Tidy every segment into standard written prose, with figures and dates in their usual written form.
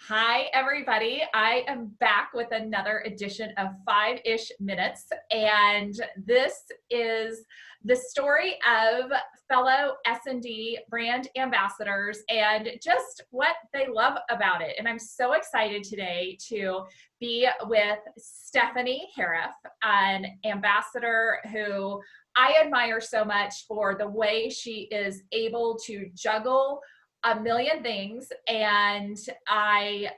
Hi, everybody. I am back with another edition of 5-ish Minutes, and this is the story of fellow S&D brand ambassadors and just what they love about it. And I'm so excited today to be with Stefanie Harriff, an ambassador who I admire so much for the way she is able to juggle a million things, and I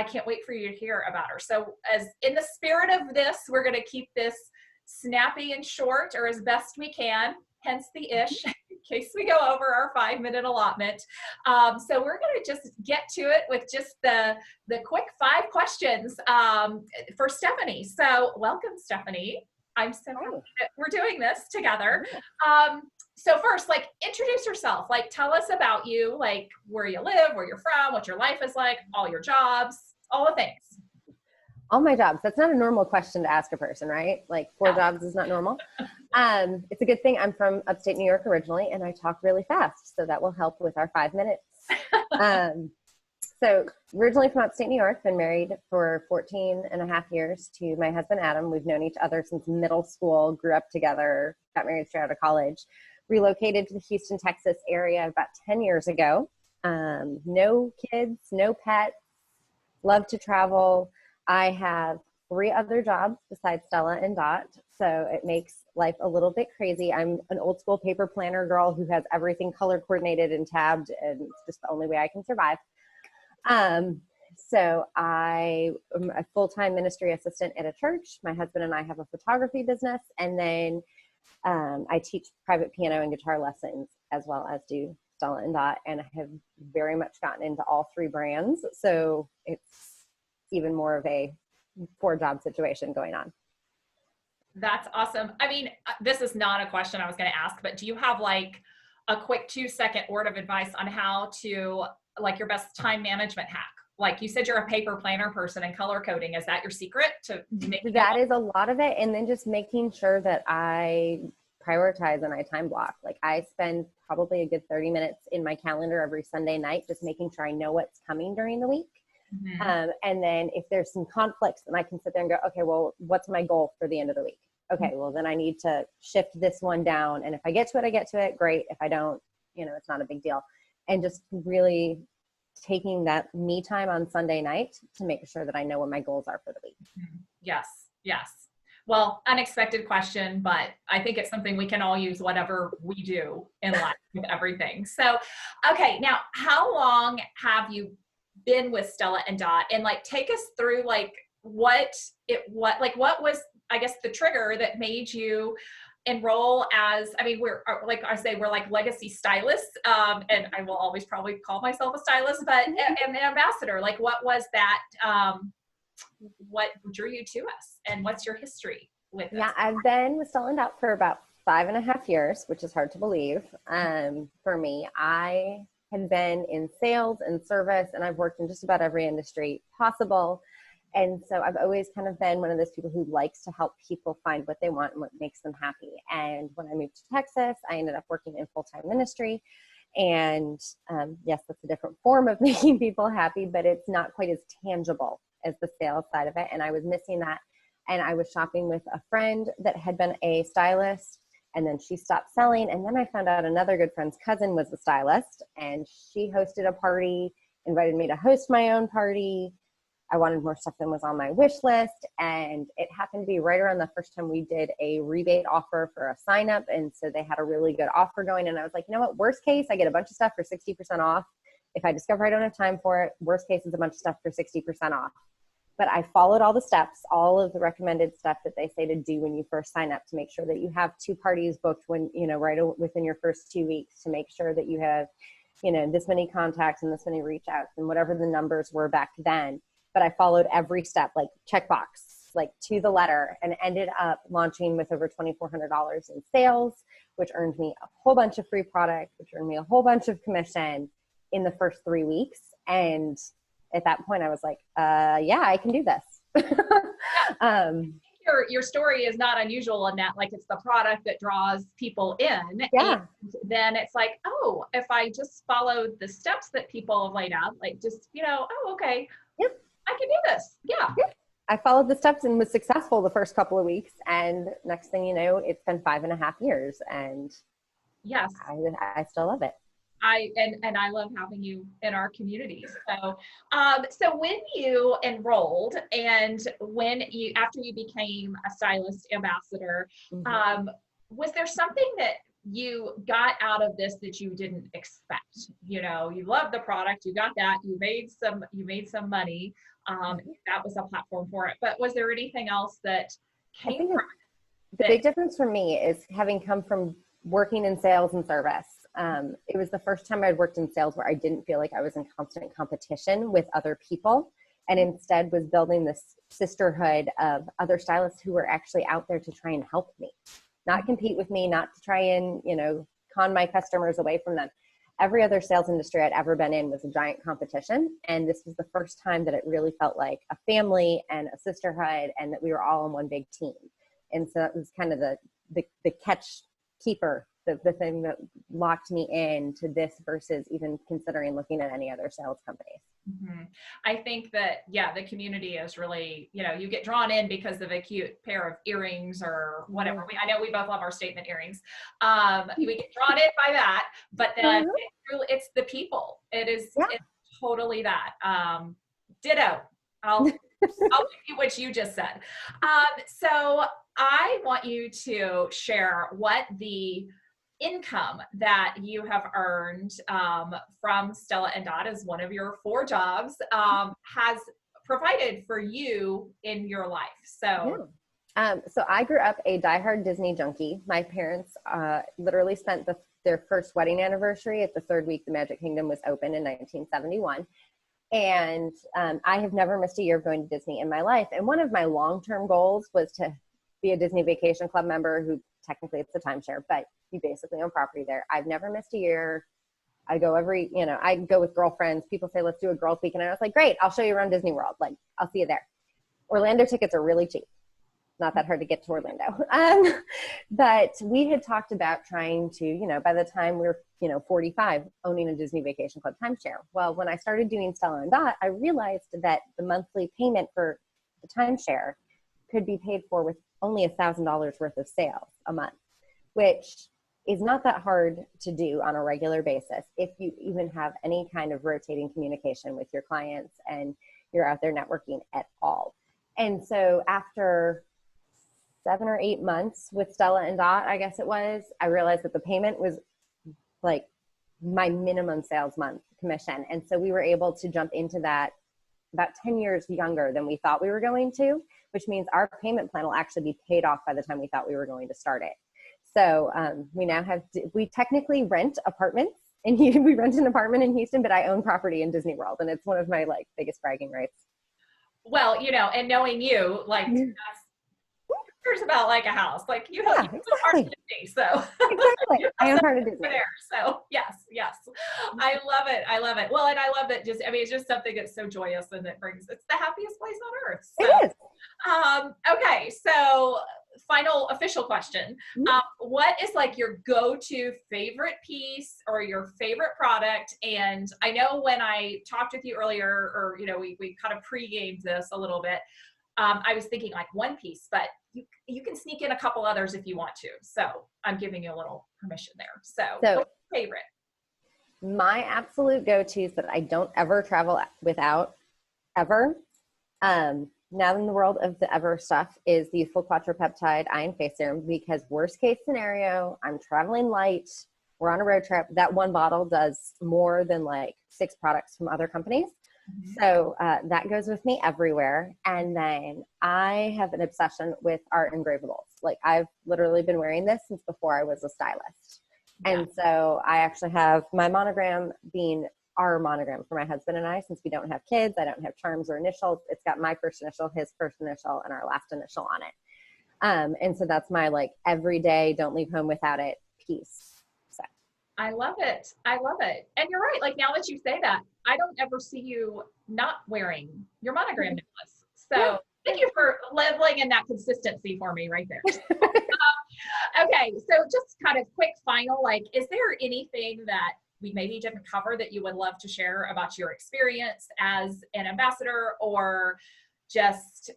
can't wait for you to hear about her. So, as in the spirit of this, we're going to keep this snappy and short, or as best we can. Hence the ish, in case we go over our 5-minute allotment. So we're going to just get to it with just the quick 5 questions for Stefanie. So, welcome, Stefanie. I'm so happy that we're doing this together. So first, introduce yourself. Tell us about you, where you live, where you're from, what your life is like, all your jobs, all the things. All my jobs. That's not a normal question to ask a person, right? 4 jobs is not normal. It's a good thing I'm from upstate New York originally, and I talk really fast, so that will help with our 5 minutes. So originally from upstate New York, been married for 14 and a half years to my husband, Adam. We've known each other since middle school, grew up together, got married straight out of college. Relocated to the Houston, Texas area about 10 years ago. No kids, no pets, love to travel. I have 3 other jobs besides Stella and Dot, so it makes life a little bit crazy. I'm an old school paper planner girl who has everything color coordinated and tabbed, and it's just the only way I can survive. So I am a full-time ministry assistant at a church. My husband and I have a photography business, and then I teach private piano and guitar lessons as well as do Stella and Dot, and I have very much gotten into all 3 brands. So it's even more of a 4-job situation going on. That's awesome. I mean, this is not a question I was going to ask, but do you have a quick 2-second word of advice on how to your best time management hack? You said you're a paper planner person and color coding. Is that your secret to making that? Is a lot of it. And then just making sure that I prioritize and I time block. I spend probably a good 30 minutes in my calendar every Sunday night, just making sure I know what's coming during the week. Mm-hmm. And then if there's some conflicts, then I can sit there and go, okay, well, what's my goal for the end of the week? Okay, well, then I need to shift this one down. And if I get to it, I get to it. Great. If I don't, it's not a big deal. And just really taking that me time on Sunday night to make sure that I know what my goals are for the week. Yes. Well, unexpected question, but I think it's something we can all use whatever we do in life with everything. So, okay, now how long have you been with Stella and Dot? And take us through what was, I guess, the trigger that made you enroll as, we're legacy stylists, and I will always probably call myself a stylist, but an ambassador. What was that? What drew you to us, and what's your history with this? Yeah, I've been with Stella and Dot for about 5.5 years, which is hard to believe. For me, I had been in sales and service, and I've worked in just about every industry possible. And so I've always kind of been one of those people who likes to help people find what they want and what makes them happy. And when I moved to Texas, I ended up working in full-time ministry. And yes, that's a different form of making people happy, but it's not quite as tangible as the sales side of it. And I was missing that. And I was shopping with a friend that had been a stylist, and then she stopped selling. And then I found out another good friend's cousin was a stylist, and she hosted a party, invited me to host my own party. I wanted more stuff than was on my wish list. And it happened to be right around the first time we did a rebate offer for a sign up. And so they had a really good offer going. And I was like, you know what, worst case, I get a bunch of stuff for 60% off. If I discover I don't have time for it, worst case is a bunch of stuff for 60% off. But I followed all the steps, all of the recommended stuff that they say to do when you first sign up, to make sure that you have 2 parties booked when, right within your first 2 weeks, to make sure that you have, this many contacts and this many reach outs and whatever the numbers were back then. But I followed every step, checkbox, to the letter, and ended up launching with over $2,400 in sales, which earned me a whole bunch of free product, which earned me a whole bunch of commission in the first 3 weeks. And at that point I was like, yeah, I can do this. your story is not unusual in that, like, it's the product that draws people in. Yeah. And then it's like, oh, if I just followed the steps that people have laid out, like just, oh, okay, Yep. I can do this. Yeah. Yep. I followed the steps and was successful the first couple of weeks. And next thing you know, it's been 5.5 years and Yes. I still love it. And I love having you in our community. So when you enrolled and after you became a stylist ambassador, was there something that you got out of this that you didn't expect? You loved the product, you got that, you made some money. That was a platform for it. But was there anything else that came from it? The big difference for me is having come from working in sales and service. It was the first time I'd worked in sales where I didn't feel like I was in constant competition with other people, and instead was building this sisterhood of other stylists who were actually out there to try and help me, not compete with me, not to try and, con my customers away from them. Every other sales industry I'd ever been in was a giant competition. And this was the first time that it really felt like a family and a sisterhood, and that we were all on one big team. And so that was kind of the catch keeper, the thing that locked me into this versus even considering looking at any other sales companies. Mm-hmm. I think that, the community is really, you get drawn in because of a cute pair of earrings or whatever. I know we both love our statement earrings. We get drawn in by that, but then it's the people. It's totally that. Ditto. I'll give you what you just said. So I want you to share what the income that you have earned from Stella and Dot as one of your 4 jobs has provided for you in your life. So I grew up a diehard Disney junkie. My parents literally spent their first wedding anniversary at the 3rd week the Magic Kingdom was open in 1971. And I have never missed a year of going to Disney in my life. And one of my long-term goals was to be a Disney Vacation Club member, who technically it's a timeshare, but you basically own property there. I've never missed a year. I go I go with girlfriends. People say, let's do a girls weekend. And I was like, great, I'll show you around Disney World. Like, I'll see you there. Orlando tickets are really cheap. Not that hard to get to Orlando. But we had talked about trying to, by the time we were, 45, owning a Disney Vacation Club timeshare. Well, when I started doing Stella and Dot, I realized that the monthly payment for the timeshare could be paid for with only $1,000 worth of sales a month, which is not that hard to do on a regular basis if you even have any kind of rotating communication with your clients and you're out there networking at all. And so after 7 or 8 months with Stella and Dot, I guess it was, I realized that the payment was like my minimum sales month commission. And so we were able to jump into that about 10 years younger than we thought we were going to, which means our payment plan will actually be paid off by the time we thought we were going to start it. So we technically rent apartments, and we rent an apartment in Houston, but I own property in Disney World, and it's one of my biggest bragging rights. Well, and knowing you, cares about a house, you have exactly. part of Disney, so exactly. I am part of Disney there. So yes, I love it. Well, and I love that. It's just something that's so joyous, and it's the happiest place on earth. So, it is. Okay, so final official question: what is your go-to favorite piece or your favorite product? And I know when I talked with you earlier, or we kind of pre-gamed this a little bit. I was thinking one piece, but you can sneak in a couple others if you want to. So I'm giving you a little permission there. So what's your favorite? My absolute go-tos that I don't ever travel without, ever, now in the world of the ever stuff, is the Youthful Quadripeptide Eye and Face Serum, because worst case scenario, I'm traveling light, we're on a road trip, that one bottle does more than 6 products from other companies. So that goes with me everywhere. And then I have an obsession with art engravables. I've literally been wearing this since before I was a stylist. Yeah. And so I actually have my monogram being our monogram for my husband and I, since we don't have kids. I don't have charms or initials. It's got my first initial, his first initial, and our last initial on it. And so that's my everyday, don't leave home without it piece. I love it. And you're right. Now that you say that, I don't ever see you not wearing your monogram necklace. So Thank you for leveling in that consistency for me right there. Okay, so just kind of quick final, like, is there anything that we maybe didn't cover that you would love to share about your experience as an ambassador, or just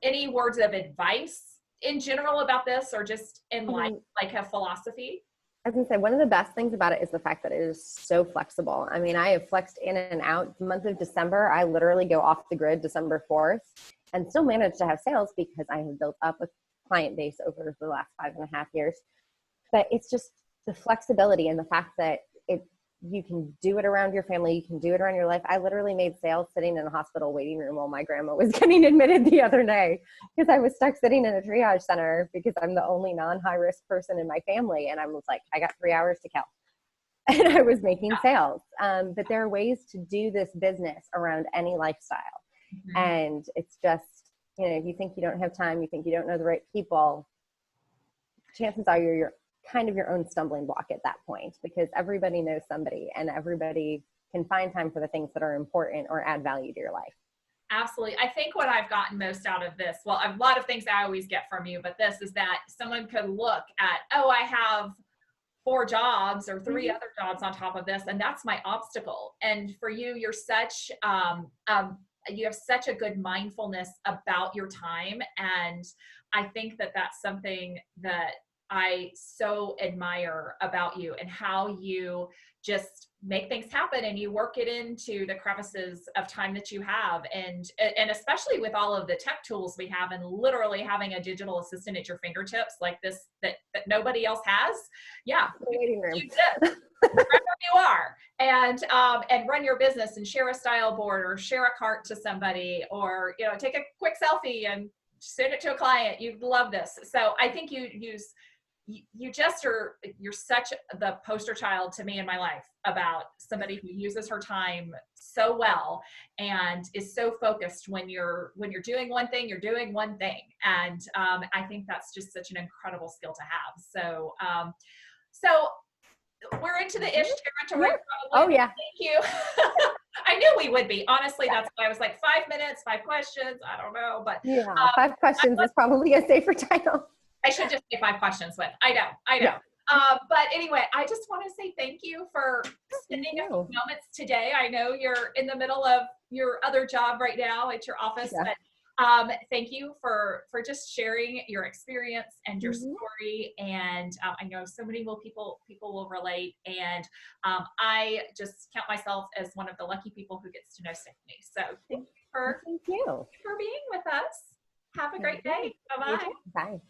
any words of advice in general about this, or just in life, like a philosophy? I was gonna say, one of the best things about it is the fact that it is so flexible. I mean, I have flexed in and out. The month of December, I literally go off the grid December 4th and still manage to have sales because I have built up a client base over the last 5.5 years. But it's just the flexibility and the fact that you can do it around your family, you can do it around your life. I literally made sales sitting in a hospital waiting room while my grandma was getting admitted the other day because I was stuck sitting in a triage center because I'm the only non-high risk person in my family. And I was like, I got 3 hours to kill. And I was making sales. But there are ways to do this business around any lifestyle. Mm-hmm. And it's just, if you think you don't have time, you think you don't know the right people, chances are you're kind of your own stumbling block at that point, because everybody knows somebody and everybody can find time for the things that are important or add value to your life. Absolutely. I think what I've gotten most out of this, well, a lot of things I always get from you, but this is that someone could look at, oh, I have 4 jobs or 3 other jobs on top of this, and that's my obstacle. And for you, you're such, you have such a good mindfulness about your time. And I think that that's something that I so admire about you, and how you just make things happen and you work it into the crevices of time that you have. And especially with all of the tech tools we have, and literally having a digital assistant at your fingertips like this, that nobody else has. Yeah. Waiting room. You exist wherever you are, and run your business and share a style board or share a cart to somebody, or, take a quick selfie and send it to a client. You'd love this. So I think you're such the poster child to me in my life about somebody who uses her time so well and is so focused. When you're doing one thing, you're doing one thing. And I think that's just such an incredible skill to have. So we're into the ish territory. Yeah. Probably. Oh yeah. Thank you. I knew we would be. Honestly, that's why I was like 5 minutes, 5 questions. I don't know, but yeah, 5 questions is probably a safer title. I should just say 5 questions with. I know. Yeah. But anyway, I just want to say thank you for spending a few moments today. I know you're in the middle of your other job right now at your office, but thank you for just sharing your experience and your story. And I know so many people will relate. And I just count myself as one of the lucky people who gets to know Stefanie. So thank you for being with us. Have a great day. Bye-bye. Bye.